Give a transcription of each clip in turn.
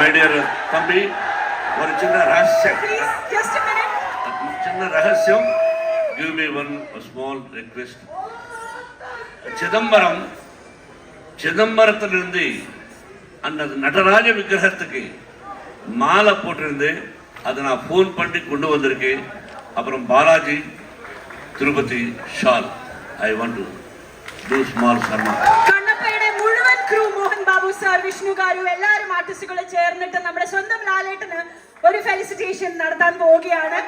My dear Thambi, one chinna rahasya. Please, just a minute. Chinna rahasyam. Give me one small request. சிதம்பரத்திலிருந்து அந்த நடராஜ விக்கிரகத்துக்கு மாலை போட்டிருந்து அதை நான் phone பண்ணி கொண்டு வந்திருக்கேன். அப்புறம் Balaji Tirupati shall I want to do small സമ്മാൻ. കണ്ണപ്പയുടെ മുഴുവൻ ക്രൂ മോഹൻ ബാബു സാർ, വിഷ്ണു ഗാരു, എല്ലാവരും ആർട്ടിസ്റ്റുകളെ ചേർന്നിട്ട് നമ്മുടെ സ്വന്തം ലാലേട്ടന് ഒരു ഫെലിസിറ്റേഷൻ നടത്താൻ പോവുകയാണ്.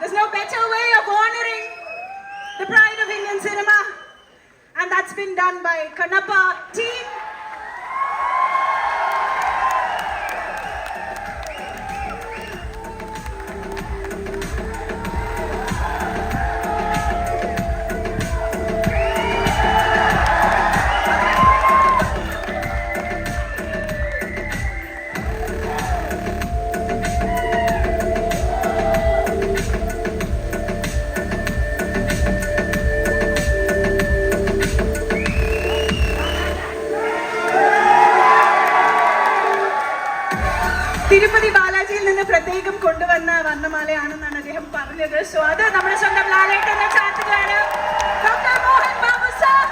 There's no better way of honoring the pride of Indian cinema, and that's been done by Kannappa team. Tirupati ബാലാജിയിൽ നിന്ന് പ്രത്യേകം കൊണ്ടുവന്ന വർണ്ണമാലയാണെന്നാണ് അദ്ദേഹം പറഞ്ഞത്. സോ അത് നമ്മുടെ സ്വന്തം ലാലേട്ടനെ ചാർത്തുകയാണ്. Doctor Mohan Babu sir.